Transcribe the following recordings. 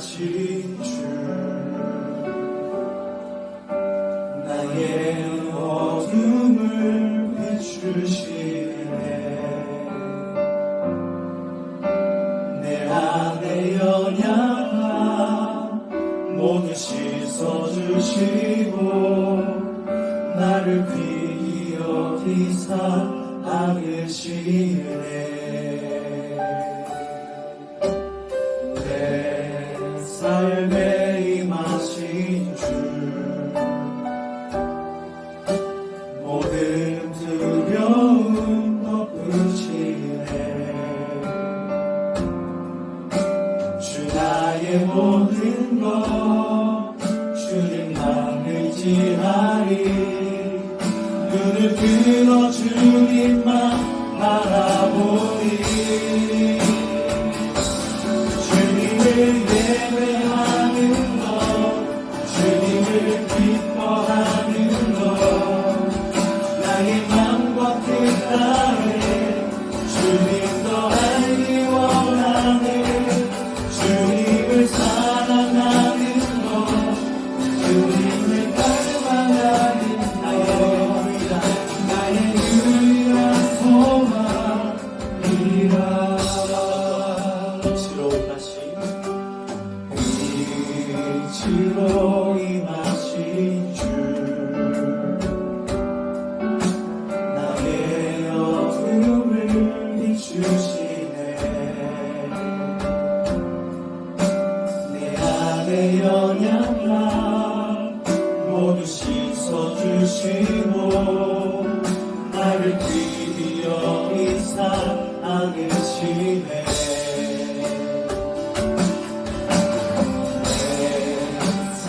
임하신 주 나의 어둠을 비추시네 내 안에 연약함 모두 씻어주시고 나를 귀히 여기사 안으시네 삶에 임하신 주 모든 두려움 덮으시네 주 나의 모든 것 주님만 의지하리 눈을 들어 주님만 바라보리 주님을 예배하는 것 주님을 기뻐하는 것 나의 맘과 뜻다해 주님 더 알기 원하네 주님을 사랑하는 것 주님을 닮아가는 나의 유일한 소망이라 빛으로 임하신 주 나의 어둠을 비추시네 내 안에 연약함 모두 씻어주시고 나를 귀히 여기사 안으시네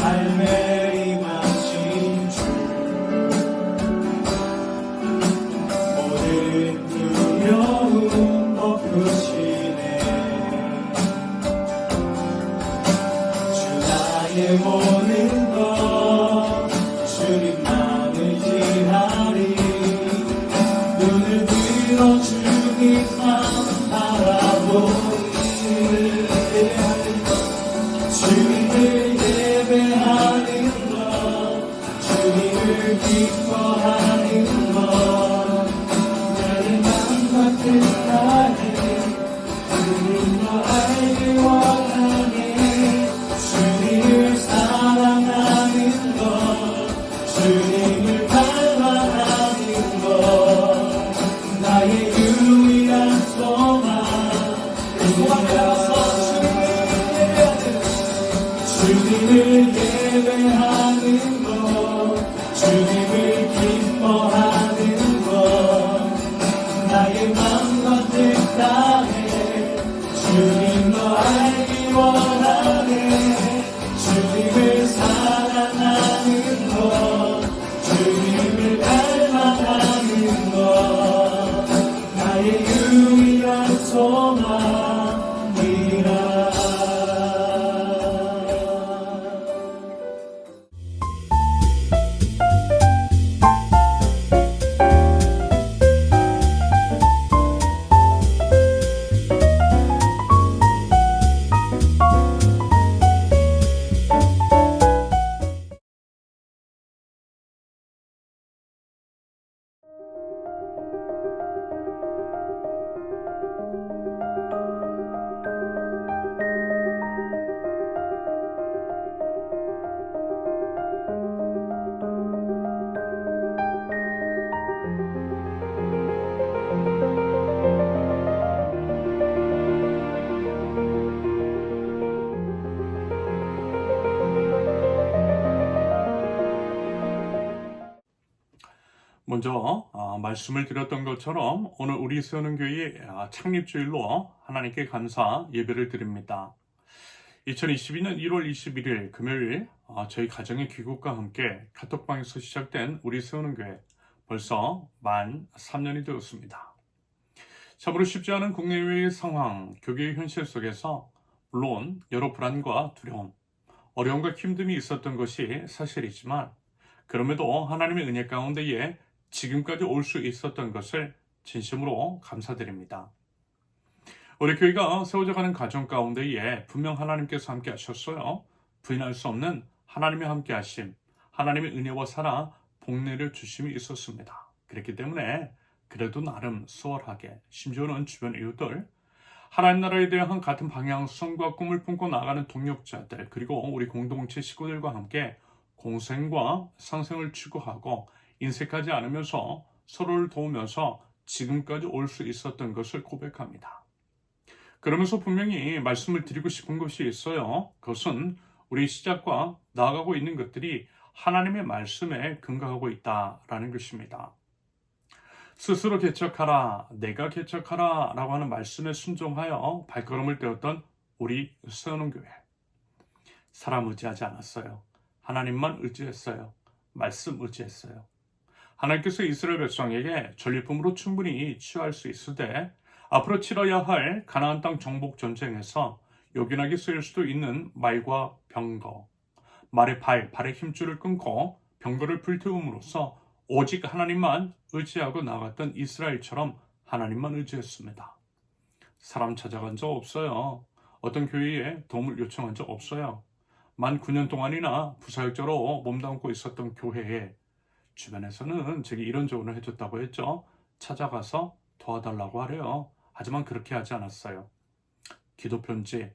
삶에 임하신 주 모든 두려움 덮으시네 주 나의 모든 것 주님만 의지하리 눈을 들어 주님만 바라보리 주님을 예배하는 것 주님을 기뻐하는 것 나의 맘과 뜻하네 주님과 알기 원하네 주님을 사랑하는 것 주님을 닮아가는 것 나의 유일한 소망 주님을 예배하는 것 주님을 기뻐하는 것 나의 맘과 뜻다해 주님 너 알기 원하네 주님을 사랑하는 것 주님을 닮아가는 것 나의 유일한 소망이라 먼저 말씀을 드렸던 것처럼 오늘 우리 세우는 교회 창립주일로 하나님께 감사 예배를 드립니다. 2022년 1월 21일 금요일 저희 가정의 귀국과 함께 카톡방에서 시작된 우리 세우는 교회 벌써 만 3년이 되었습니다. 참으로 쉽지 않은 국내외의 상황, 교계의 현실 속에서 물론 여러 불안과 두려움, 어려움과 힘듦이 있었던 것이 사실이지만 그럼에도 하나님의 은혜 가운데에 지금까지 올 수 있었던 것을 진심으로 감사드립니다. 우리 교회가 세워져가는 가정 가운데에 분명 하나님께서 함께 하셨어요. 부인할 수 없는 하나님의 함께 하심, 하나님의 은혜와 사랑, 복내를 주심이 있었습니다. 그렇기 때문에 그래도 나름 수월하게, 심지어는 주변 이웃들, 하나님 나라에 대한 같은 방향성과 꿈을 품고 나가는 동역자들, 그리고 우리 공동체 식구들과 함께 공생과 상생을 추구하고 인색하지 않으면서 서로를 도우면서 지금까지 올 수 있었던 것을 고백합니다. 그러면서 분명히 말씀을 드리고 싶은 것이 있어요. 그것은 우리 시작과 나아가고 있는 것들이 하나님의 말씀에 근거하고 있다라는 것입니다. 스스로 개척하라, 내가 개척하라 라고 하는 말씀에 순종하여 발걸음을 떼었던 우리 세우는 교회. 사람 의지하지 않았어요. 하나님만 의지했어요. 말씀 의지했어요. 하나님께서 이스라엘 백성에게 전리품으로 충분히 취할 수 있을 때 앞으로 치러야 할 가나안 땅 정복 전쟁에서 요긴하게 쓰일 수도 있는 말과 병거, 말의 발의 힘줄을 끊고 병거를 불태움으로써 오직 하나님만 의지하고 나갔던 이스라엘처럼 하나님만 의지했습니다. 사람 찾아간 적 없어요. 어떤 교회에 도움을 요청한 적 없어요. 만 9년 동안이나 부사역자로 몸담고 있었던 교회에 주변에서는 제게 이런 조언을 해줬다고 했죠. 찾아가서 도와달라고 하래요. 하지만 그렇게 하지 않았어요. 기도편지,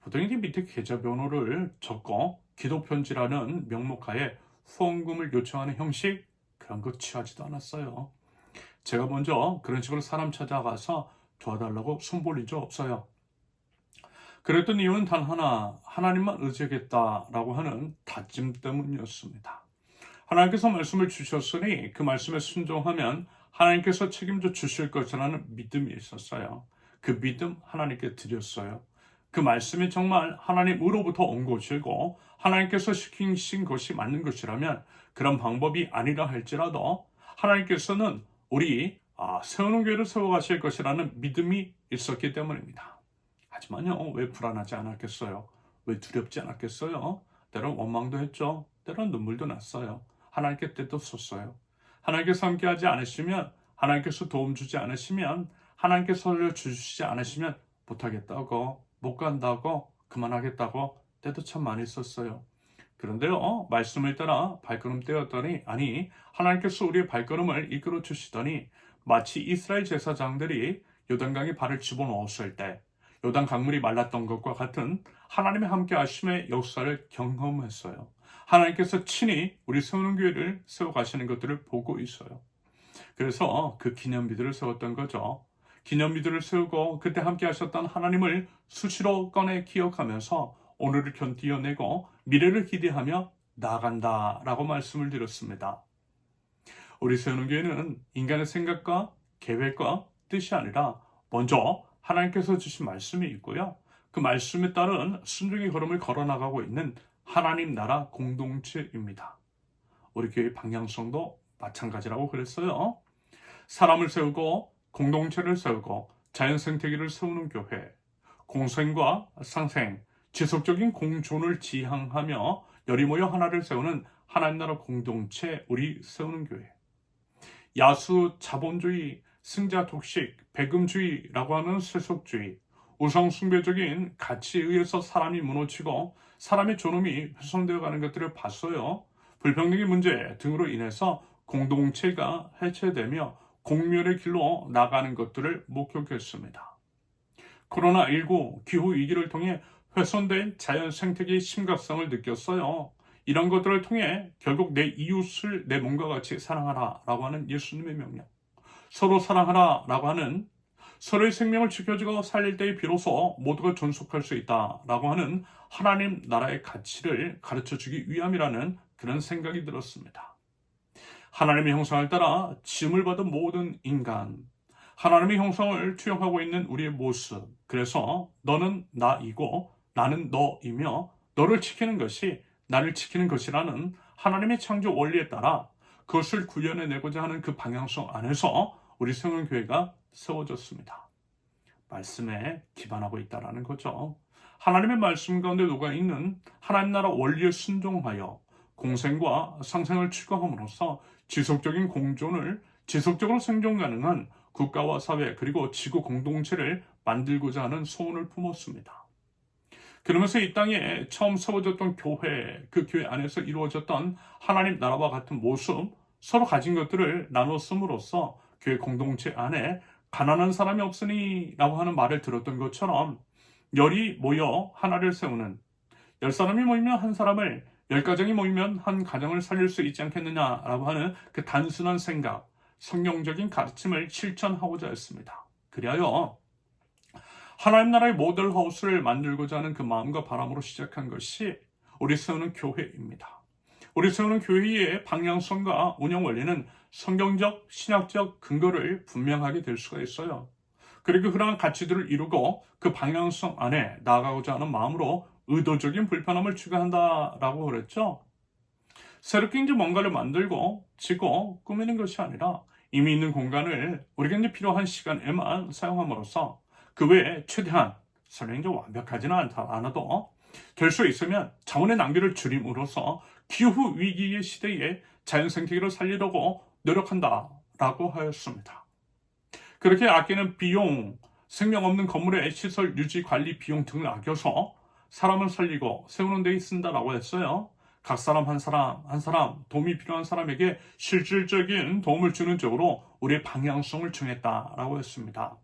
보통 이제 밑에 계좌번호를 적고 기도편지라는 명목하에 후원금을 요청하는 형식, 그런 거 취하지도 않았어요. 제가 먼저 그런 식으로 사람 찾아가서 도와달라고 손 벌린 적 없어요. 그랬던 이유는 단 하나, 하나님만 의지하겠다라고 하는 다짐 때문이었습니다. 하나님께서 말씀을 주셨으니 그 말씀에 순종하면 하나님께서 책임져 주실 것이라는 믿음이 있었어요. 그 믿음 하나님께 드렸어요. 그 말씀이 정말 하나님으로부터 온 것이고 하나님께서 시키신 것이 맞는 것이라면 그런 방법이 아니라 할지라도 하나님께서는 우리 세우는 교회를 세워가실 것이라는 믿음이 있었기 때문입니다. 하지만요, 왜 불안하지 않았겠어요? 왜 두렵지 않았겠어요? 때론 원망도 했죠. 때론 눈물도 났어요. 하나님께 뜻도 썼어요. 하나님께서 함께하지 않으시면, 하나님께서 도움 주지 않으시면, 하나님께서 살려주시지 않으시면 못하겠다고, 못 간다고, 그만하겠다고 때도 참 많이 썼어요. 그런데요, 말씀을 따라 발걸음 떼었더니, 아니, 하나님께서 우리의 발걸음을 이끌어 주시더니 마치 이스라엘 제사장들이 요단강에 발을 집어넣었을 때 요단 강물이 말랐던 것과 같은 하나님의 함께 하심의 역사를 경험했어요. 하나님께서 친히 우리 세우는 교회를 세워가시는 것들을 보고 있어요. 그래서 그 기념비들을 세웠던 거죠. 기념비들을 세우고 그때 함께 하셨던 하나님을 수시로 꺼내 기억하면서 오늘을 견디어내고 미래를 기대하며 나아간다라고 말씀을 드렸습니다. 우리 세우는 교회는 인간의 생각과 계획과 뜻이 아니라 먼저 하나님께서 주신 말씀이 있고요. 그 말씀에 따른 순종의 걸음을 걸어나가고 있는 하나님 나라 공동체입니다. 우리 교회의 방향성도 마찬가지라고 그랬어요. 사람을 세우고 공동체를 세우고 자연 생태계를 세우는 교회, 공생과 상생, 지속적인 공존을 지향하며 열이 모여 하나를 세우는 하나님 나라 공동체, 우리 세우는 교회. 야수, 자본주의, 승자 독식, 배금주의라고 하는 세속주의, 우상숭배적인 가치에 의해서 사람이 무너지고 사람의 존엄이 훼손되어 가는 것들을 봤어요. 불평등의 문제 등으로 인해서 공동체가 해체되며 공멸의 길로 나가는 것들을 목격했습니다. 코로나19 기후위기를 통해 훼손된 자연 생태계의 심각성을 느꼈어요. 이런 것들을 통해 결국 내 이웃을 내 몸과 같이 사랑하라 라고 하는 예수님의 명령, 서로 사랑하라 라고 하는, 서로의 생명을 지켜주고 살릴 때에 비로소 모두가 존속할 수 있다 라고 하는 하나님 나라의 가치를 가르쳐주기 위함이라는 그런 생각이 들었습니다. 하나님의 형상을 따라 지음을 받은 모든 인간, 하나님의 형상을 투영하고 있는 우리의 모습, 그래서 너는 나이고 나는 너이며 너를 지키는 것이 나를 지키는 것이라는 하나님의 창조 원리에 따라 그것을 구현해내고자 하는 그 방향성 안에서 우리 세우는교회가 세워졌습니다. 말씀에 기반하고 있다는 거죠. 하나님의 말씀 가운데 녹아있는 하나님 나라 원리에 순종하여 공생과 상생을 추구함으로써 지속적인 공존을 지속적으로 생존 가능한 국가와 사회 그리고 지구 공동체를 만들고자 하는 소원을 품었습니다. 그러면서 이 땅에 처음 세워졌던 교회, 그 교회 안에서 이루어졌던 하나님 나라와 같은 모습, 서로 가진 것들을 나눴음으로써 교회 공동체 안에 가난한 사람이 없으니 라고 하는 말을 들었던 것처럼 열이 모여 하나를 세우는, 10사람이 모이면 한 사람을, 10가정이 모이면 한 가정을 살릴 수 있지 않겠느냐라고 하는 그 단순한 생각, 성경적인 가르침을 실천하고자 했습니다. 그리하여 하나님 나라의 모델하우스를 만들고자 하는 그 마음과 바람으로 시작한 것이 우리 세우는 교회입니다. 우리 세우는 교회의 방향성과 운영 원리는 성경적, 신학적 근거를 분명하게 될 수가 있어요. 그리고 그러한 가치들을 이루고 그 방향성 안에 나아가고자 하는 마음으로 의도적인 불편함을 추구한다라고 그랬죠. 새롭게 이제 뭔가를 만들고 지고 꾸미는 것이 아니라 이미 있는 공간을 우리가 이제 필요한 시간에만 사용함으로써 그 외에 최대한 설령 이제 완벽하지는 않아도 될 수 있으면 자원의 낭비를 줄임으로써 기후 위기의 시대에 자연 생태계를 살리려고 노력한다라고 하였습니다. 그렇게 아끼는 비용, 생명 없는 건물의 시설 유지 관리 비용 등을 아껴서 사람을 살리고 세우는 데 쓴다라고 했어요. 각 사람 한 사람 도움이 필요한 사람에게 실질적인 도움을 주는 쪽으로 우리의 방향성을 정했다라고 했습니다.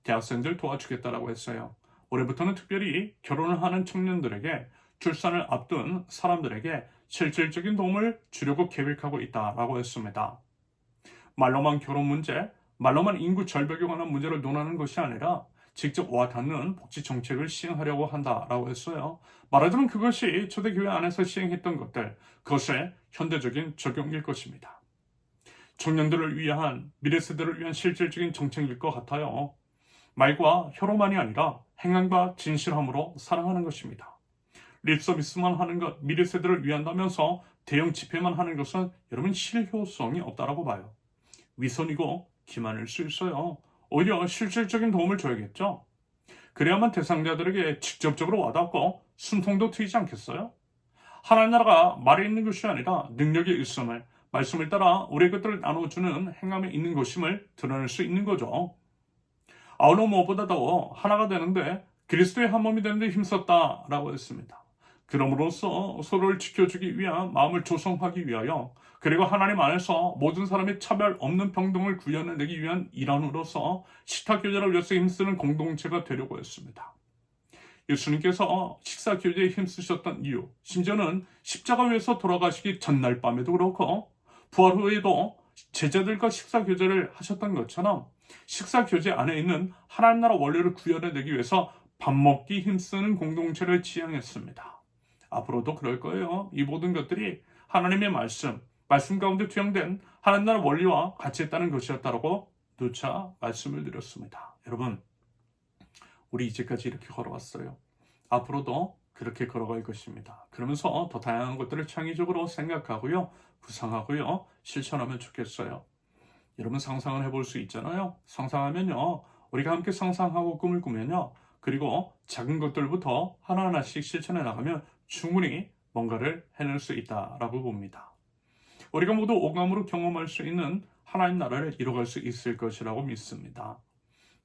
대학생들 도와주겠다라고 했어요. 올해부터는 특별히 결혼을 하는 청년들에게, 출산을 앞둔 사람들에게 실질적인 도움을 주려고 계획하고 있다라고 했습니다. 말로만 결혼 문제, 말로만 인구 절벽에 관한 문제를 논하는 것이 아니라 직접 와닿는 복지 정책을 시행하려고 한다라고 했어요. 말하자면 그것이 초대교회 안에서 시행했던 것들, 그것의 현대적인 적용일 것입니다. 청년들을 위한, 미래 세대를 위한 실질적인 정책일 것 같아요. 말과 혀로만이 아니라 행함과 진실함으로 사랑하는 것입니다. 립서비스만 하는 것, 미래 세대를 위한다면서 대형 집회만 하는 것은 여러분 실효성이 없다라고 봐요. 위선이고 기만일 수 있어요. 오히려 실질적인 도움을 줘야겠죠. 그래야만 대상자들에게 직접적으로 와닿고 숨통도 트이지 않겠어요? 하나님 나라가 말에 있는 것이 아니라 능력이 있음을, 말씀을 따라 우리의 것들을 나눠주는 행함에 있는 것임을 드러낼 수 있는 거죠. 아울러 무엇보다도 하나가 되는데 그리스도의 한 몸이 되는데 힘썼다라고 했습니다. 그럼으로써 서로를 지켜주기 위한 마음을 조성하기 위하여, 그리고 하나님 안에서 모든 사람의 차별 없는 평등을 구현해내기 위한 일환으로서 식탁교제를 위해서 힘쓰는 공동체가 되려고 했습니다. 예수님께서 식사교제에 힘쓰셨던 이유, 심지어는 십자가 위에서 돌아가시기 전날 밤에도 그렇고 부활 후에도 제자들과 식사교제를 하셨던 것처럼 식사교제 안에 있는 하나님 나라 원리를 구현해내기 위해서 밥 먹기 힘쓰는 공동체를 지향했습니다. 앞으로도 그럴 거예요. 이 모든 것들이 하나님의 말씀 가운데 투영된 하나님 나라 원리와 같이 했다는 것이었다라고 누차 말씀을 드렸습니다. 여러분, 우리 이제까지 이렇게 걸어왔어요. 앞으로도 그렇게 걸어갈 것입니다. 그러면서 더 다양한 것들을 창의적으로 생각하고요, 구상하고요, 실천하면 좋겠어요. 여러분 상상을 해볼 수 있잖아요. 상상하면요, 우리가 함께 상상하고 꿈을 꾸면요, 그리고 작은 것들부터 하나하나씩 실천해 나가면 충분히 뭔가를 해낼 수 있다라고 봅니다. 우리가 모두 오감으로 경험할 수 있는 하나님 나라를 이뤄갈 수 있을 것이라고 믿습니다.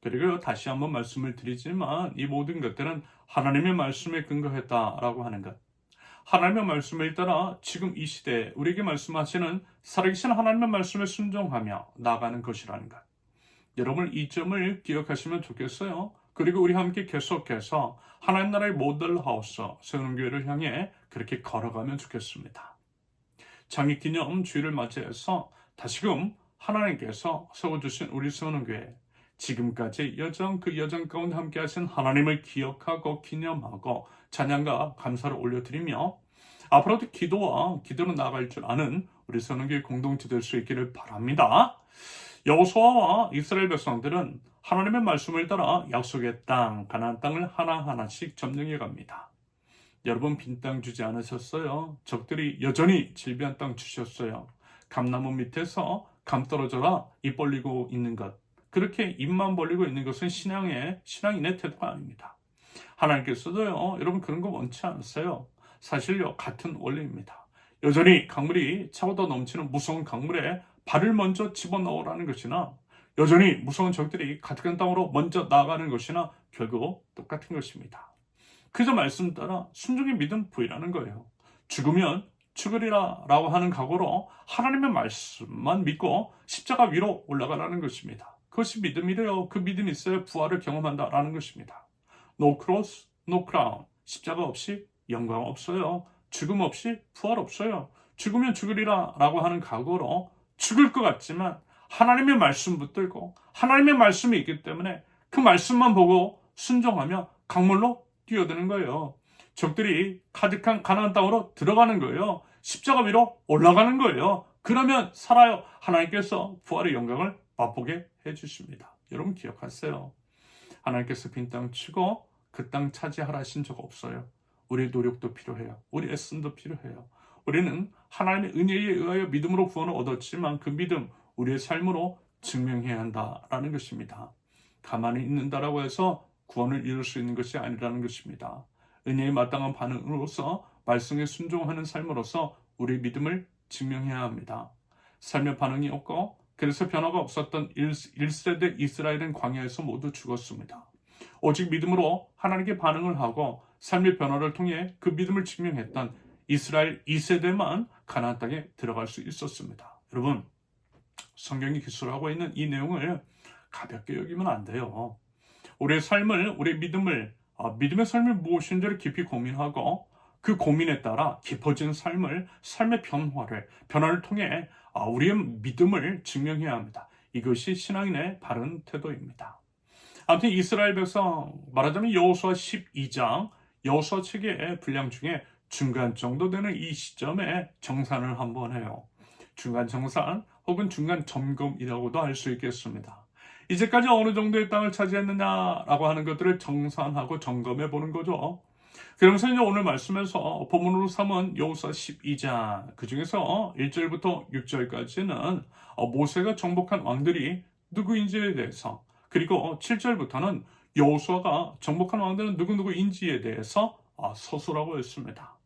그리고 다시 한번 말씀을 드리지만 이 모든 것들은 하나님의 말씀에 근거했다라고 하는 것, 하나님의 말씀을 따라 지금 이 시대에 우리에게 말씀하시는 살아계신 하나님의 말씀에 순종하며 나아가는 것이라는 것, 여러분 이 점을 기억하시면 좋겠어요. 그리고 우리 함께 계속해서 하나님 나라의 모델하우스 세우는 교회를 향해 그렇게 걸어가면 좋겠습니다. 창립기념 주일을 맞이해서 다시금 하나님께서 세워주신 우리 세우는 교회, 지금까지 그 여정 가운데 함께 하신 하나님을 기억하고 기념하고 찬양과 감사를 올려드리며 앞으로도 기도로 나아갈 줄 아는 우리 세우는 교회 공동체 될 수 있기를 바랍니다. 여호수아와 이스라엘 백성들은 하나님의 말씀을 따라 약속의 땅, 가나안 땅을 하나하나씩 점령해 갑니다. 여러분 빈 땅 주지 않으셨어요. 적들이 여전히 질비한 땅 주셨어요. 감나무 밑에서 감 떨어져라 입 벌리고 있는 것, 그렇게 입만 벌리고 있는 것은 신앙인의 태도가 아닙니다. 하나님께서도요, 여러분 그런 거 원치 않으세요. 사실요, 같은 원리입니다. 여전히 강물이 차고도 넘치는 무서운 강물에 발을 먼저 집어넣으라는 것이나, 여전히 무서운 적들이 가득한 땅으로 먼저 나아가는 것이나 결국 똑같은 것입니다. 그저 말씀 따라 순종의 믿음 부인하는 거예요. 죽으면 죽으리라 라고 하는 각오로 하나님의 말씀만 믿고 십자가 위로 올라가라는 것입니다. 그것이 믿음이래요. 그 믿음이 있어야 부활을 경험한다라는 것입니다. No cross, no crown. 십자가 없이 영광 없어요. 죽음 없이 부활 없어요. 죽으면 죽으리라 라고 하는 각오로 죽을 것 같지만 하나님의 말씀 붙들고 하나님의 말씀이 있기 때문에 그 말씀만 보고 순종하며 강물로 뛰어드는 거예요. 적들이 가득한 가나안 땅으로 들어가는 거예요. 십자가 위로 올라가는 거예요. 그러면 살아요. 하나님께서 부활의 영광을 맛보게 해주십니다. 여러분 기억하세요. 하나님께서 빈 땅 치고 그 땅 차지하라 하신 적 없어요. 우리의 노력도 필요해요. 우리 애씀도 필요해요. 우리는 하나님의 은혜에 의하여 믿음으로 구원을 얻었지만 그 믿음 우리의 삶으로 증명해야 한다라는 것입니다. 가만히 있는다라고 해서 구원을 이룰 수 있는 것이 아니라는 것입니다. 은혜에 마땅한 반응으로서 말씀에 순종하는 삶으로서 우리의 믿음을 증명해야 합니다. 삶의 반응이 없고 그래서 변화가 없었던 1세대 이스라엘은 광야에서 모두 죽었습니다. 오직 믿음으로 하나님께 반응을 하고 삶의 변화를 통해 그 믿음을 증명했던 이스라엘 2세대만 가나안 땅에 들어갈 수 있었습니다. 여러분, 성경이 기술하고 있는 이 내용을 가볍게 여기면 안 돼요. 우리의 삶을, 우리의 믿음을, 믿음의 삶이 무엇인지를 깊이 고민하고 그 고민에 따라 깊어진 삶의 변화를 통해 우리의 믿음을 증명해야 합니다. 이것이 신앙인의 바른 태도입니다. 아무튼 이스라엘 백성, 말하자면 여호수아 12장, 여호수아 책의 분량 중에 중간 정도 되는 이 시점에 정산을 한번 해요. 중간 정산 혹은 중간 점검이라고도 할 수 있겠습니다. 이제까지 어느 정도의 땅을 차지했느냐라고 하는 것들을 정산하고 점검해 보는 거죠. 그러면서 이제 오늘 말씀에서 본문으로 삼은 여호수아 12장, 그 중에서 1절부터 6절까지는 모세가 정복한 왕들이 누구인지에 대해서, 그리고 7절부터는 여호수아가 정복한 왕들은 누구인지에 대해서 서술하고 있습니다.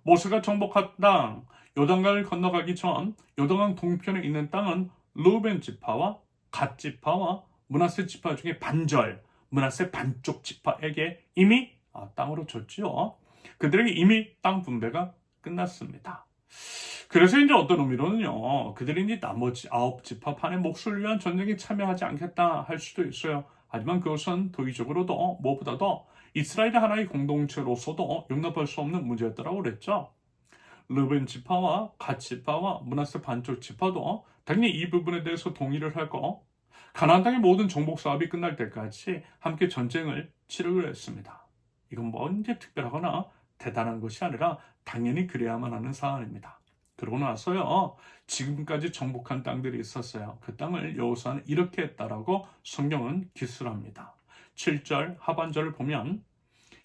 모세가 정복한 땅, 요단강을 건너가기 전 요단강 동편에 있는 땅은 르우벤 지파와 갓 지파와 므낫세 지파 중에 반절, 므낫세 반쪽 지파에게 이미 땅으로 줬죠. 그들에게 이미 땅 분배가 끝났습니다. 그래서 이제 어떤 의미로는요, 그들이 이제 나머지 9지파판의 몫을 위한 전쟁에 참여하지 않겠다 할 수도 있어요. 하지만 그것은 도의적으로도 무엇보다도 이스라엘의 하나의 공동체로서도 용납할 수 없는 문제였다고 그랬죠. 르벤 지파와 갓 지파와 므낫세 반쪽 지파도 당연히 이 부분에 대해서 동의를 하고 가나안 땅의 모든 정복 사업이 끝날 때까지 함께 전쟁을 치르기로 했습니다. 이건 뭐 이제 특별하거나 대단한 것이 아니라 당연히 그래야만 하는 사안입니다. 그러고 나서요, 지금까지 정복한 땅들이 있었어요. 그 땅을 여호수아는 이렇게 했다라고 성경은 기술합니다. 7절 하반절을 보면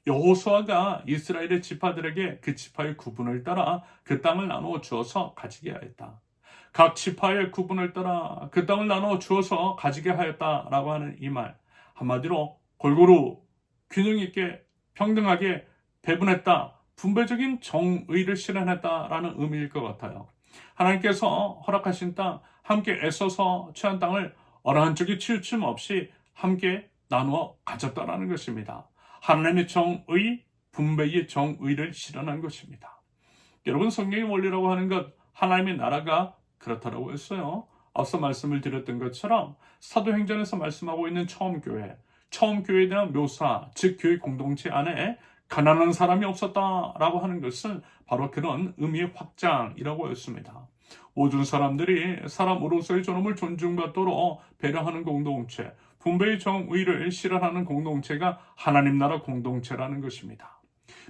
여호수아가 이스라엘의 지파들에게 그 지파의 구분을 따라 그 땅을 나누어 주어서 가지게 하였다. 각 지파의 구분을 따라 그 땅을 나누어 주어서 가지게 하였다라고 하는 이 말, 한마디로 골고루 균형 있게 평등하게 배분했다, 분배적인 정의를 실현했다라는 의미일 것 같아요. 하나님께서 허락하신 땅, 함께 애써서 취한 땅을 어느 한쪽에 치우침 없이 함께 나누어 가졌다라는 것입니다. 하나님의 정의, 분배의 정의를 실현한 것입니다. 여러분, 성경의 원리라고 하는 것, 하나님의 나라가 그렇다라고 했어요. 앞서 말씀을 드렸던 것처럼 사도행전에서 말씀하고 있는 처음 교회에 대한 묘사, 즉 교회 공동체 안에 가난한 사람이 없었다라고 하는 것은 바로 그런 의미의 확장이라고 했습니다. 모든 사람들이 사람으로서의 존엄을 존중받도록 배려하는 공동체, 분배의 정의를 실현하는 공동체가 하나님 나라 공동체라는 것입니다.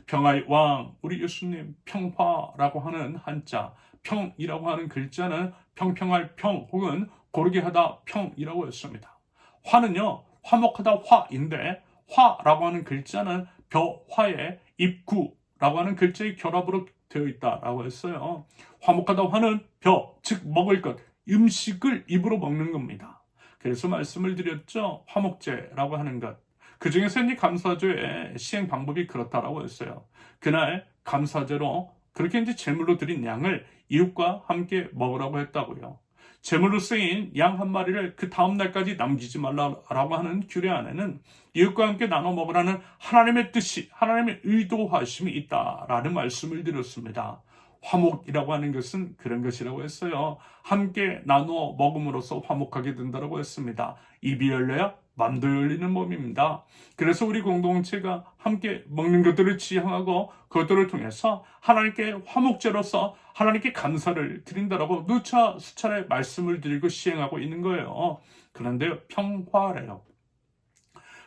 평화의 왕, 우리 예수님, 평화라고 하는 한자, 평이라고 하는 글자는 평평할 평 혹은 고르게 하다 평이라고 했습니다. 화는요, 화목하다 화인데 화라고 하는 글자는 벼화의 입구라고 하는 글자의 결합으로 되어 있다라고 했어요. 화목하다 화는 벼, 즉 먹을 것, 음식을 입으로 먹는 겁니다. 그래서 말씀을 드렸죠. 화목제라고 하는 것. 그 중에서 이제 감사제의 시행 방법이 그렇다라고 했어요. 그날 감사제로 그렇게 이제 제물로 드린 양을 이웃과 함께 먹으라고 했다고요. 제물로 쓰인 양 한 마리를 그 다음 날까지 남기지 말라라고 하는 규례 안에는 이웃과 함께 나눠 먹으라는 하나님의 뜻이, 하나님의 의도하심이 있다라는 말씀을 드렸습니다. 화목이라고 하는 것은 그런 것이라고 했어요. 함께 나눠 먹음으로써 화목하게 된다고 했습니다. 입이 열려야 맘도 열리는 몸입니다. 그래서 우리 공동체가 함께 먹는 것들을 지향하고 그것들을 통해서 하나님께 화목제로서 하나님께 감사를 드린다라고 누차 수차례 말씀을 드리고 시행하고 있는 거예요. 그런데요, 평화래요.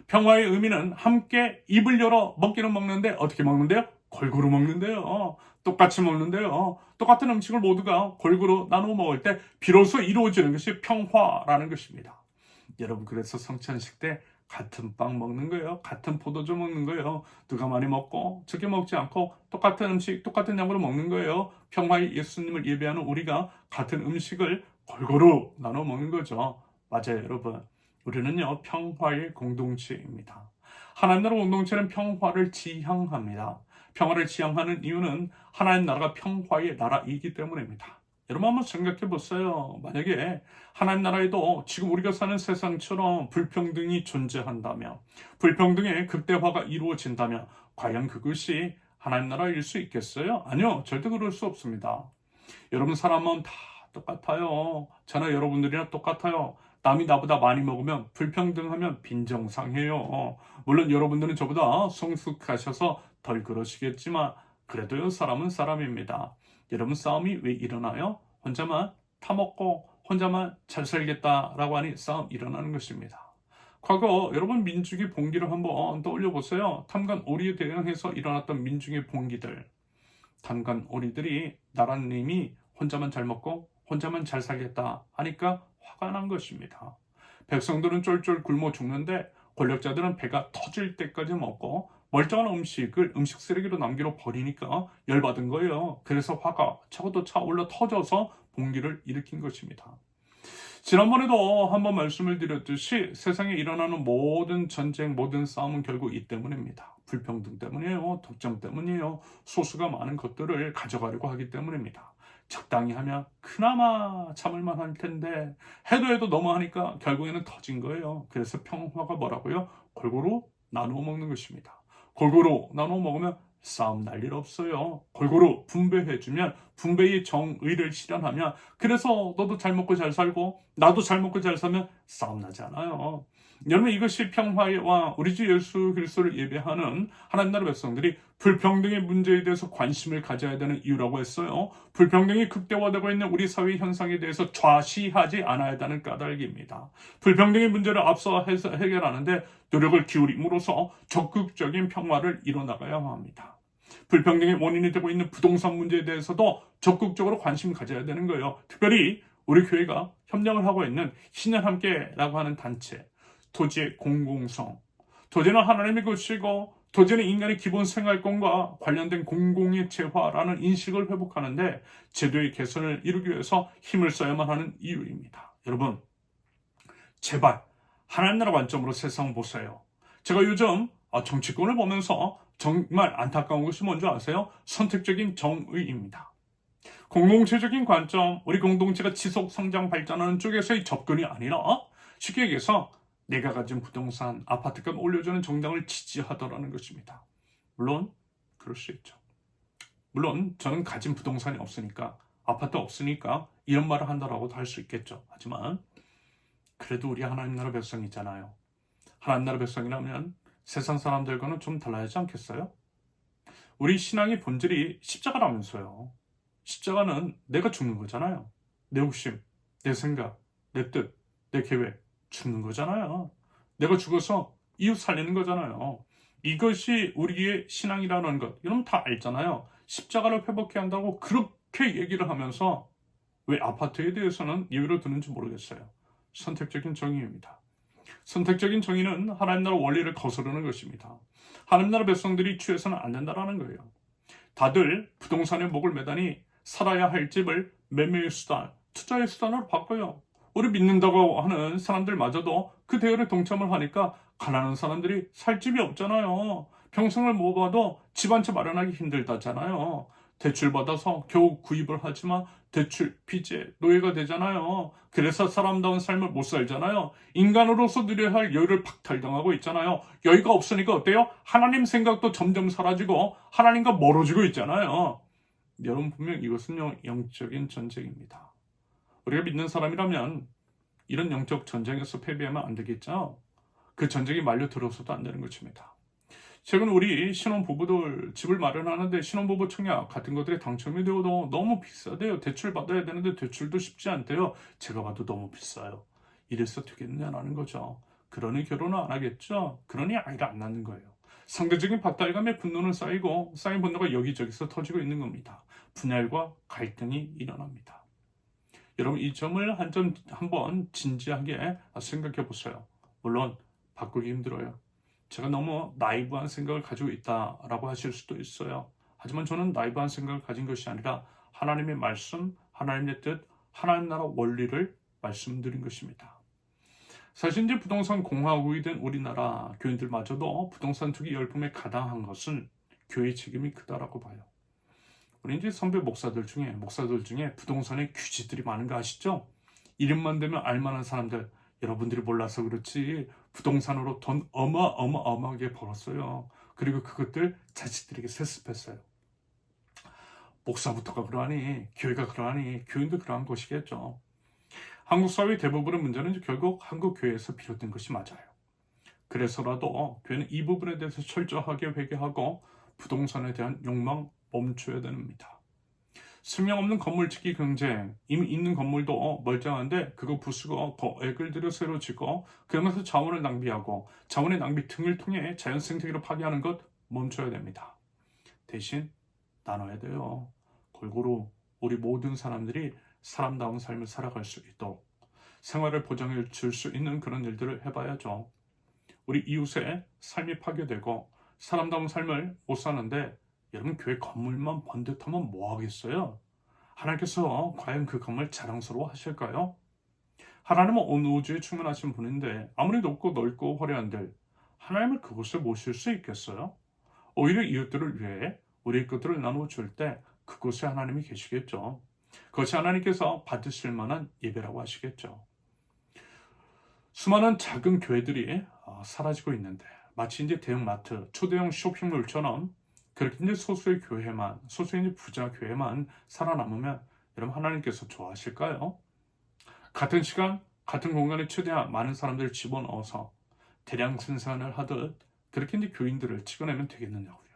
평화의 의미는 함께 입을 열어 먹기는 먹는데 어떻게 먹는데요? 골고루 먹는데요. 똑같이 먹는데요. 똑같은 음식을 모두가 골고루 나누어 먹을 때 비로소 이루어지는 것이 평화라는 것입니다. 여러분, 그래서 성찬식 때 같은 빵 먹는 거예요. 같은 포도주 먹는 거예요. 누가 많이 먹고 적게 먹지 않고 똑같은 음식, 똑같은 양으로 먹는 거예요. 평화의 예수님을 예배하는 우리가 같은 음식을 골고루 나눠 먹는 거죠. 맞아요, 여러분. 우리는요, 평화의 공동체입니다. 하나님 나라 공동체는 평화를 지향합니다. 평화를 지향하는 이유는 하나님 나라가 평화의 나라이기 때문입니다. 여러분 한번 생각해 보세요. 만약에 하나님 나라에도 지금 우리가 사는 세상처럼 불평등이 존재한다면, 불평등의 극대화가 이루어진다면 과연 그것이 하나님 나라일 수 있겠어요? 아니요, 절대 그럴 수 없습니다. 여러분, 사람은 다 똑같아요. 저나 여러분들이나 똑같아요. 남이 나보다 많이 먹으면 불평등하면 빈정상해요. 물론 여러분들은 저보다 성숙하셔서 덜 그러시겠지만 그래도요, 사람은 사람입니다. 여러분, 싸움이 왜 일어나요? 혼자만 타먹고 혼자만 잘 살겠다라고 하니 싸움 일어나는 것입니다. 과거 여러분 민중의 봉기를 한번 떠올려 보세요. 탐관 오리에 대응해서 일어났던 민중의 봉기들. 탐관 오리들이 나라님이 혼자만 잘 먹고 혼자만 잘 살겠다 하니까 화가 난 것입니다. 백성들은 쫄쫄 굶어 죽는데 권력자들은 배가 터질 때까지 먹고 멀쩡한 음식을 음식 쓰레기로 남기러 버리니까 열받은 거예요. 그래서 화가 차고도 차올라 터져서 봉기를 일으킨 것입니다. 지난번에도 한번 말씀을 드렸듯이 세상에 일어나는 모든 전쟁, 모든 싸움은 결국 이 때문입니다. 불평등 때문이에요. 독점 때문이에요. 소수가 많은 것들을 가져가려고 하기 때문입니다. 적당히 하면 그나마 참을만 할 텐데 해도 너무하니까 결국에는 터진 거예요. 그래서 평화가 뭐라고요? 골고루 나누어 먹는 것입니다. 골고루 나누어 먹으면 싸움 날 일 없어요. 골고루 분배해주면, 분배의 정의를 실현하면, 그래서 너도 잘 먹고 잘 살고 나도 잘 먹고 잘 살면 싸움 나지 않아요. 여러분, 이것이 평화의 왕 우리 주 예수 그리스도를 예배하는 하나님 나라 백성들이 불평등의 문제에 대해서 관심을 가져야 되는 이유라고 했어요. 불평등이 극대화되고 있는 우리 사회 현상에 대해서 좌시하지 않아야 하는 까닭입니다. 불평등의 문제를 앞서 해결하는데 노력을 기울임으로써 적극적인 평화를 이뤄나가야 합니다. 불평등의 원인이 되고 있는 부동산 문제에 대해서도 적극적으로 관심 가져야 되는 거예요. 특별히 우리 교회가 협력을 하고 있는 신년 함께라고 하는 단체, 토지의 공공성, 토지는 하나님의 것이고 토지는 인간의 기본 생활권과 관련된 공공의 재화라는 인식을 회복하는데 제도의 개선을 이루기 위해서 힘을 써야만 하는 이유입니다. 여러분, 제발 하나님 나라 관점으로 세상 보세요. 제가 요즘 정치권을 보면서 정말 안타까운 것이 뭔지 아세요? 선택적인 정의입니다. 공동체적인 관점, 우리 공동체가 지속 성장 발전하는 쪽에서의 접근이 아니라 쉽게 얘기해서 내가 가진 부동산, 아파트값 올려주는 정당을 지지하더라는 것입니다. 물론 그럴 수 있죠. 물론 저는 가진 부동산이 없으니까, 아파트 없으니까 이런 말을 한다라고도 할 수 있겠죠. 하지만 그래도 우리 하나님 나라 백성이잖아요. 하나님 나라 백성이라면 세상 사람들과는 좀 달라야지 않겠어요? 우리 신앙의 본질이 십자가라면서요. 십자가는 내가 죽는 거잖아요. 내 욕심, 내 생각, 내 뜻, 내 계획, 죽는 거잖아요. 내가 죽어서 이웃 살리는 거잖아요. 이것이 우리의 신앙이라는 것, 여러분 다 알잖아요. 십자가를 회복해야 한다고 그렇게 얘기를 하면서 왜 아파트에 대해서는 예외로 두는지 모르겠어요. 선택적인 정의입니다. 선택적인 정의는 하나님 나라 원리를 거스르는 것입니다. 하나님 나라 백성들이 취해서는 안 된다라는 거예요. 다들 부동산에 목을 매다니 살아야 할 집을 매매의 수단, 투자의 수단으로 바꿔요. 우리 믿는다고 하는 사람들마저도 그 대열에 동참을 하니까 가난한 사람들이 살 집이 없잖아요. 평생을 모아도 집 한 채 마련하기 힘들다잖아요. 대출 받아서 겨우 구입을 하지만 대출 빚의 노예가 되잖아요. 그래서 사람다운 삶을 못 살잖아요. 인간으로서 누려야 할 여유를 박탈당하고 있잖아요. 여유가 없으니까 어때요? 하나님 생각도 점점 사라지고 하나님과 멀어지고 있잖아요. 여러분 분명 이것은 영적인 전쟁입니다. 우리가 믿는 사람이라면 이런 영적 전쟁에서 패배하면 안 되겠죠. 그 전쟁이 말려 들어서도 안 되는 것입니다. 최근 우리 신혼부부들 집을 마련하는데 신혼부부 청약 같은 것들이 당첨이 되어도 너무 비싸대요. 대출 받아야 되는데 대출도 쉽지 않대요. 제가 봐도 너무 비싸요. 이래서 되겠냐라는 거죠. 그러니 결혼은 안 하겠죠. 그러니 아이를 안 낳는 거예요. 상대적인 박탈감에 분노는 쌓이고 쌓인 분노가 여기저기서 터지고 있는 겁니다. 분열과 갈등이 일어납니다. 여러분 이 점을 한번 진지하게 생각해 보세요. 물론 바꾸기 힘들어요. 제가 너무 나이브한 생각을 가지고 있다라고 하실 수도 있어요. 하지만 저는 나이브한 생각을 가진 것이 아니라 하나님의 말씀, 하나님의 뜻, 하나님 나라 원리를 말씀드린 것입니다. 사실 이제 부동산 공화국이 된 우리나라 교인들마저도 부동산 투기 열풍에 가당한 것은 교회의 책임이 크다라고 봐요. 우리 이제 선배 목사들 중에 부동산에 규지들이 많은 거 아시죠? 이름만 되면 알만한 사람들, 여러분들이 몰라서 그렇지 부동산으로 돈 어마어마하게 벌었어요. 그리고 그것들 자식들에게 세습했어요. 목사부터가 그러하니 교회가 그러하니 교인도 그러한 것이겠죠. 한국 사회 대부분의 문제는 결국 한국 교회에서 비롯된 것이 맞아요. 그래서라도 교회는 이 부분에 대해서 철저하게 회개하고 부동산에 대한 욕망 멈춰야 됩니다. 수명 없는 건물짓기 경쟁, 이미 있는 건물도 멀쩡한데 그거 부수고 거액을 들여 새로 짓고 그러면서 자원을 낭비하고 자원의 낭비 등을 통해 자연 생태계를 파괴하는 것 멈춰야 됩니다. 대신 나눠야 돼요. 골고루 우리 모든 사람들이 사람다운 삶을 살아갈 수 있도록 생활을 보장해 줄 수 있는 그런 일들을 해봐야죠. 우리 이웃의 삶이 파괴되고 사람다운 삶을 못 사는데 여러분 교회 건물만 번듯하면 뭐 하겠어요? 하나님께서 과연 그 건물 자랑스러워 하실까요? 하나님은 온 우주에 충만하신 분인데 아무리 높고 넓고 화려한들 하나님을 그곳에 모실 수 있겠어요? 오히려 이웃들을 위해 우리의 것들을 나누어 줄 때 그곳에 하나님이 계시겠죠. 그것이 하나님께서 받으실 만한 예배라고 하시겠죠. 수많은 작은 교회들이 사라지고 있는데 마치 이제 대형마트, 초대형 쇼핑몰처럼 그렇게 이제 소수의 교회만, 소수의 이제 부자 교회만 살아남으면 여러분 하나님께서 좋아하실까요? 같은 시간, 같은 공간에 최대한 많은 사람들을 집어넣어서 대량 생산을 하듯 그렇게 이제 교인들을 찍어내면 되겠느냐고요.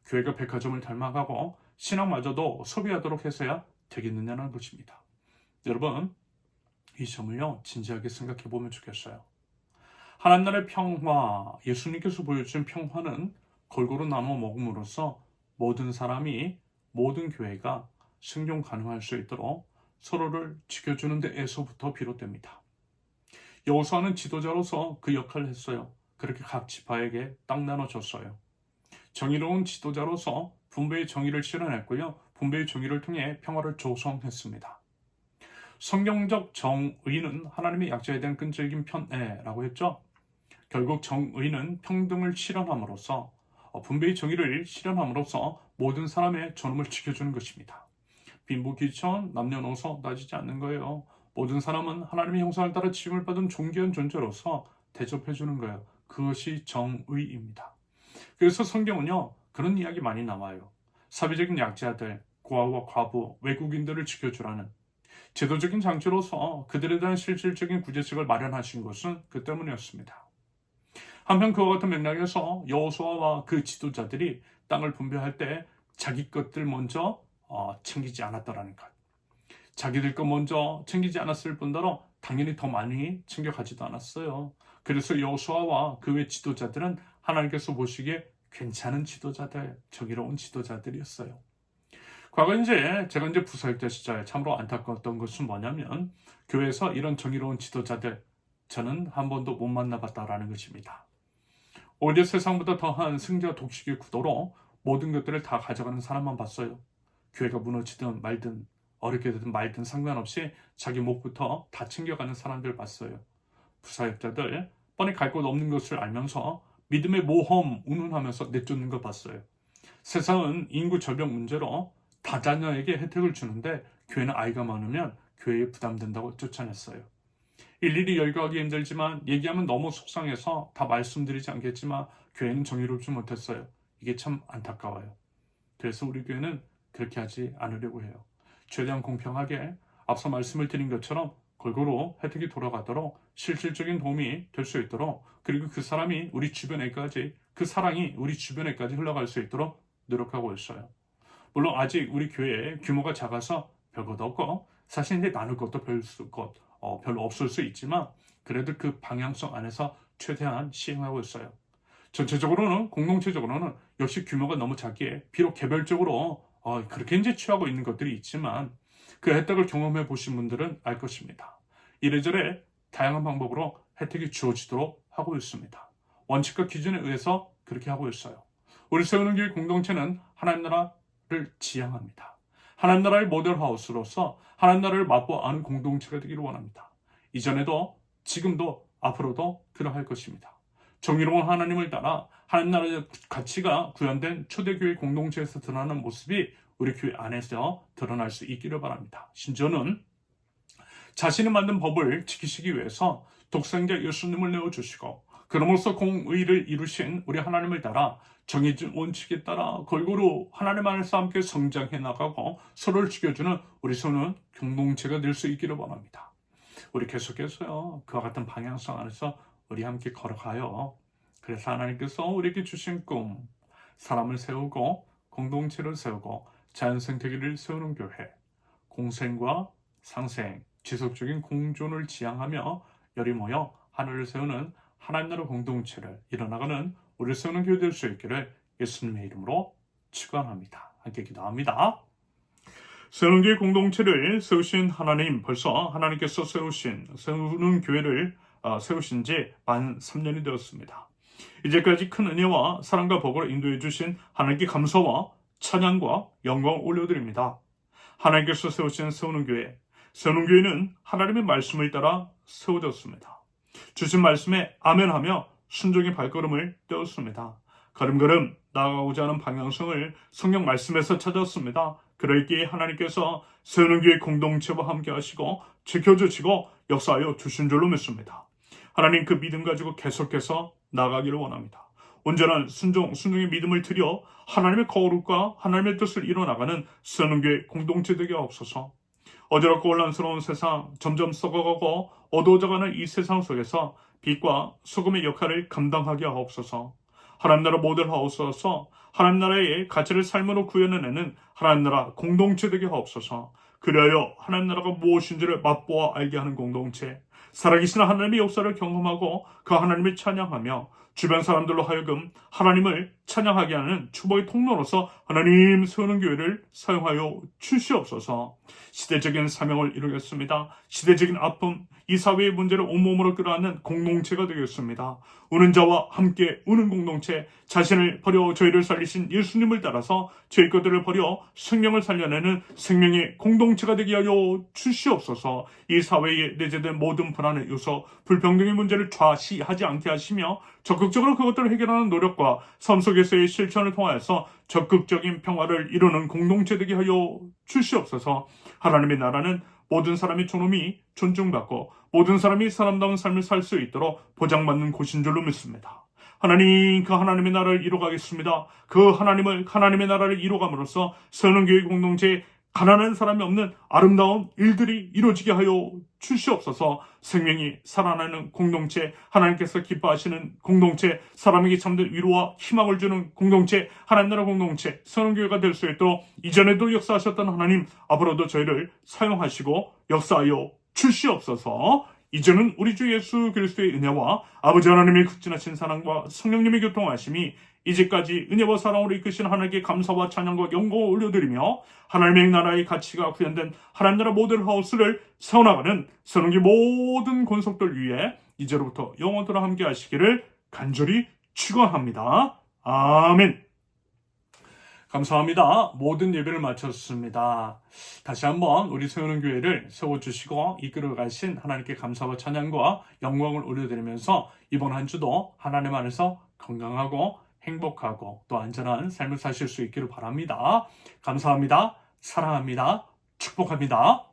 교회가 백화점을 닮아가고 신앙마저도 소비하도록 해서야 되겠느냐는 것입니다. 여러분, 이 점을요 진지하게 생각해 보면 좋겠어요. 하나님 나라의 평화, 예수님께서 보여준 평화는 골고루 나눠 먹음으로써 모든 사람이 모든 교회가 생존 가능할 수 있도록 서로를 지켜주는 데에서부터 비롯됩니다. 여호수아는 지도자로서 그 역할을 했어요. 그렇게 각 지파에게 땅 나눠줬어요. 정의로운 지도자로서 분배의 정의를 실현했고요. 분배의 정의를 통해 평화를 조성했습니다. 성경적 정의는 하나님의 약자에 대한 끈질긴 편애라고 했죠. 결국 정의는 평등을 실현함으로써 분배의 정의를 실현함으로써 모든 사람의 존엄을 지켜주는 것입니다. 빈부귀천, 남녀노소 따지지 않는 거예요. 모든 사람은 하나님의 형상을 따라 지음을 받은 존귀한 존재로서 대접해주는 거예요. 그것이 정의입니다. 그래서 성경은요 그런 이야기 많이 나와요. 사회적인 약자들, 고아와 과부, 외국인들을 지켜주라는 제도적인 장치로서 그들에 대한 실질적인 구제책을 마련하신 것은 그 때문이었습니다. 한편 그와 같은 맥락에서 여호수아와 그 지도자들이 땅을 분배할 때 자기 것들 먼저 챙기지 않았다라는 것. 자기들 것 먼저 챙기지 않았을 뿐더러 당연히 더 많이 챙겨가지도 않았어요. 그래서 여호수아와 그 외 지도자들은 하나님께서 보시기에 괜찮은 지도자들, 정의로운 지도자들이었어요. 과거 제가 부사역자 시절 참으로 안타까웠던 것은 뭐냐면 교회에서 이런 정의로운 지도자들 저는 한 번도 못 만나봤다라는 것입니다. 오히려 세상보다 더한 승자 독식의 구도로 모든 것들을 다 가져가는 사람만 봤어요. 교회가 무너지든 말든 어렵게 되든 말든 상관없이 자기 몫부터 다 챙겨가는 사람들 봤어요. 부사역자들 뻔히 갈 곳 없는 것을 알면서 믿음의 모험 운운하면서 내쫓는 걸 봤어요. 세상은 인구 절벽 문제로 다자녀에게 혜택을 주는데 교회는 아이가 많으면 교회에 부담된다고 쫓아냈어요. 일일이 열거하기 힘들지만 얘기하면 너무 속상해서 다 말씀드리지 않겠지만 교회는 정의롭지 못했어요. 이게 참 안타까워요. 그래서 우리 교회는 그렇게 하지 않으려고 해요. 최대한 공평하게 앞서 말씀을 드린 것처럼 골고루 혜택이 돌아가도록 실질적인 도움이 될 수 있도록, 그리고 그 사람이 우리 주변에까지, 그 사랑이 우리 주변에까지 흘러갈 수 있도록 노력하고 있어요. 물론 아직 우리 교회 규모가 작아서 별것 없고 사실 이제 나눌 것도 별로 없을 수 있지만 그래도 그 방향성 안에서 최대한 시행하고 있어요. 전체적으로는, 공동체적으로는 역시 규모가 너무 작기에 비록 개별적으로 그렇게 이제 취하고 있는 것들이 있지만 그 혜택을 경험해 보신 분들은 알 것입니다. 이래저래 다양한 방법으로 혜택이 주어지도록 하고 있습니다. 원칙과 기준에 의해서 그렇게 하고 있어요. 우리 세우는 교회 공동체는 하나님 나라를 지향합니다. 하나님 나라의 모델하우스로서 하나님 나라를 맛보아 아는 공동체가 되기를 원합니다. 이전에도 지금도 앞으로도 그러할 것입니다. 정의로운 하나님을 따라 하나님 나라의 가치가 구현된 초대교회 공동체에서 드러나는 모습이 우리 교회 안에서 드러날 수 있기를 바랍니다. 심지어는 자신이 만든 법을 지키시기 위해서 독생자 예수님을 내어주시고 그럼으로써 공의를 이루신 우리 하나님을 따라 정해진 원칙에 따라 골고루 하나님 안에서 함께 성장해 나가고 서로를 지켜주는 우리 서는 공동체가 될 수 있기를 바랍니다. 우리 계속해서요, 그와 같은 방향성 안에서 우리 함께 걸어가요. 그래서 하나님께서 우리에게 주신 꿈, 사람을 세우고 공동체를 세우고 자연 생태계를 세우는 교회, 공생과 상생, 지속적인 공존을 지향하며 열이 모여 하늘을 세우는 하나님 나라 공동체를 이뤄나가는 우리를 세우는 교회 될 수 있기를 예수님의 이름으로 축원합니다. 함께 기도합니다. 세우는 교회 공동체를 세우신 하나님, 벌써 하나님께서 세우는 교회를 세우신 지 만 3년이 되었습니다. 이제까지 큰 은혜와 사랑과 복으로 인도해 주신 하나님께 감사와 찬양과 영광을 올려드립니다. 하나님께서 세우신 세우는 교회는 하나님의 말씀을 따라 세워졌습니다. 주신 말씀에 아멘하며 순종의 발걸음을 떼었습니다. 걸음걸음 나아가고자 하는 방향성을 성경 말씀에서 찾았습니다. 그러기에 하나님께서 세우는 교회 공동체와 함께 하시고 지켜주시고 역사하여 주신 줄로 믿습니다. 하나님, 그 믿음 가지고 계속해서 나아가기를 원합니다. 온전한 순종의 믿음을 들여 하나님의 거룩과 하나님의 뜻을 이뤄나가는 세우는 교회 공동체 되게 하옵소서. 어지럽고 혼란스러운 세상, 점점 썩어가고 어두워져가는 이 세상 속에서 빛과 소금의 역할을 감당하게 하옵소서. 하나님 나라 모델하옵소서. 하나님 나라의 가치를 삶으로 구현해내는 하나님 나라 공동체 되게 하옵소서. 그리하여 하나님 나라가 무엇인지를 맛보아 알게 하는 공동체, 살아계신 하나님의 역사를 경험하고 그 하나님을 찬양하며 주변 사람들로 하여금 하나님을 찬양하게 하는 축복의 통로로서 하나님 세우는 교회를 사용하여 주시옵소서. 시대적인 사명을 이루겠습니다. 시대적인 아픔, 이 사회의 문제를 온몸으로 끌어안는 공동체가 되겠습니다. 우는 자와 함께 우는 공동체, 자신을 버려 저희를 살리신 예수님을 따라서 저희 것들을 버려 생명을 살려내는 생명의 공동체가 되게 하여 주시옵소서. 이 사회에 내재된 모든 불안의 요소, 불평등의 문제를 좌시하지 않게 하시며 적극적으로 그것들을 해결하는 노력과 삶 속에서의 실천을 통하여서 적극적인 평화를 이루는 공동체 되게 하여 주시옵소서. 하나님의 나라는 모든 사람의 존엄이 존중받고 모든 사람이 사람다운 삶을 살 수 있도록 보장받는 곳인 줄로 믿습니다. 하나님, 그 하나님의 나라를 이루가겠습니다. 그 하나님의 나라를 이루감으로써 세우는 교회 공동체에 가난한 사람이 없는 아름다운 일들이 이루어지게 하여 주시옵소서. 생명이 살아나는 공동체, 하나님께서 기뻐하시는 공동체, 사람에게 참된 위로와 희망을 주는 공동체, 하나님 나라 공동체, 선언교회가 될 수 있도록 이전에도 역사하셨던 하나님, 앞으로도 저희를 사용하시고 역사하여 주시옵소서. 이제는 우리 주 예수 그리스도의 은혜와 아버지 하나님의 극진하신 사랑과 성령님의 교통하심이 이제까지 은혜와 사랑으로 이끄신 하나님께 감사와 찬양과 영광을 올려드리며 하나님의 나라의 가치가 구현된 하나님 나라 모델하우스를 세워나가는 세우는 모든 권속들 위해 이제로부터 영원토록 함께 하시기를 간절히 축원합니다. 아멘. 감사합니다. 모든 예배를 마쳤습니다. 다시 한번 우리 세우는 교회를 세워주시고 이끌어 가신 하나님께 감사와 찬양과 영광을 올려드리면서 이번 한 주도 하나님 안에서 건강하고 행복하고 또 안전한 삶을 사실 수 있기를 바랍니다. 감사합니다. 사랑합니다. 축복합니다.